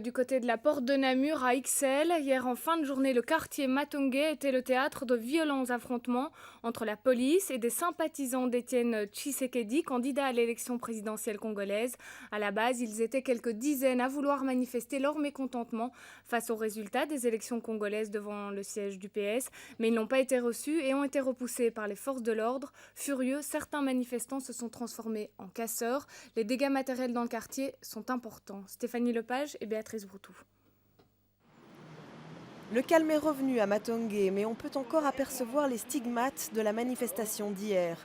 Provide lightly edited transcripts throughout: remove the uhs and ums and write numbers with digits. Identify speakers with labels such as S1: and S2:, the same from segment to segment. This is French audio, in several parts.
S1: du côté de la porte de Namur à Ixelles. Hier en fin de journée, le quartier Matongé était le théâtre de violents affrontements entre la police et des sympathisants d'Étienne Tshisekedi, candidat à l'élection présidentielle congolaise. À la base, ils étaient quelques dizaines à vouloir manifester leur mécontentement face aux résultats des élections congolaises devant le siège du PS, mais ils n'ont pas été reçus et ont été repoussés par les forces de l'ordre. Furieux, certains manifestants se sont transformés en casseurs. Les dégâts matériels dans le quartier sont importants. Stéphanie Lepage et Béatrice Broutou.
S2: Le calme est revenu à Matongé, mais on peut encore apercevoir les stigmates de la manifestation d'hier.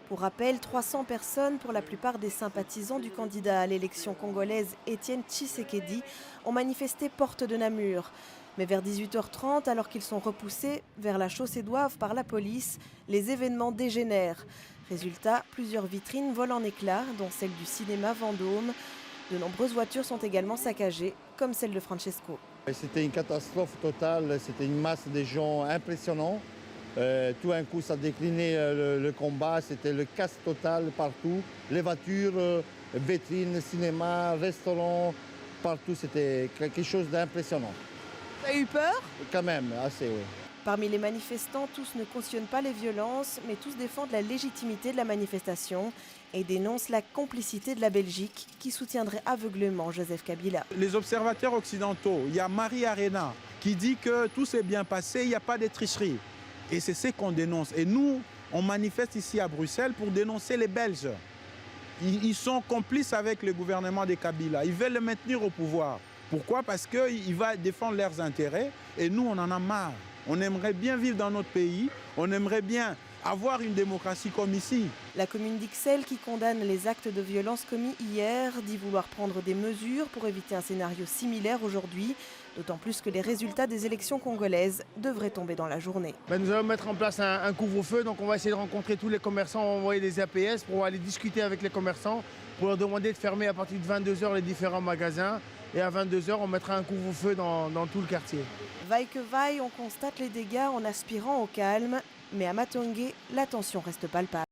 S2: Pour rappel, 300 personnes, pour la plupart des sympathisants du candidat à l'élection congolaise Étienne Tshisekedi, ont manifesté porte de Namur. Mais vers 18h30, alors qu'ils sont repoussés vers la Chaussée-d'Ouave par la police, les événements dégénèrent. Résultat, plusieurs vitrines volent en éclats, dont celle du cinéma Vendôme. De nombreuses voitures sont également saccagées, comme celle de Francesco.
S3: C'était une catastrophe totale, c'était une masse de gens impressionnants. Tout un coup, ça déclinait le combat, c'était le casse total partout. Les voitures, vitrines, cinéma, restaurants, partout, c'était quelque chose d'impressionnant.
S2: Tu as eu peur?
S3: Quand même, assez, oui.
S2: Parmi les manifestants, tous ne cautionnent pas les violences, mais tous défendent la légitimité de la manifestation et dénoncent la complicité de la Belgique qui soutiendrait aveuglément Joseph Kabila.
S4: Les observateurs occidentaux, il y a Marie Arena qui dit que tout s'est bien passé, il n'y a pas de tricherie. Et c'est ce qu'on dénonce. Et nous, on manifeste ici à Bruxelles pour dénoncer les Belges. Ils sont complices avec le gouvernement de Kabila. Ils veulent le maintenir au pouvoir. Pourquoi? Parce qu'il va défendre leurs intérêts et nous, on en a marre. On aimerait bien vivre dans notre pays, on aimerait bien avoir une démocratie comme ici.
S2: La commune d'Ixelles, qui condamne les actes de violence commis hier, dit vouloir prendre des mesures pour éviter un scénario similaire aujourd'hui, d'autant plus que les résultats des élections congolaises devraient tomber dans la journée.
S5: Nous allons mettre en place un couvre-feu, donc on va essayer de rencontrer tous les commerçants, on va envoyer des APS pour aller discuter avec les commerçants, pour leur demander de fermer à partir de 22h les différents magasins. Et à 22h, on mettra un couvre-feu dans tout le quartier.
S2: Vaille que vaille, on constate les dégâts en aspirant au calme. Mais à Matongé, la tension reste palpable.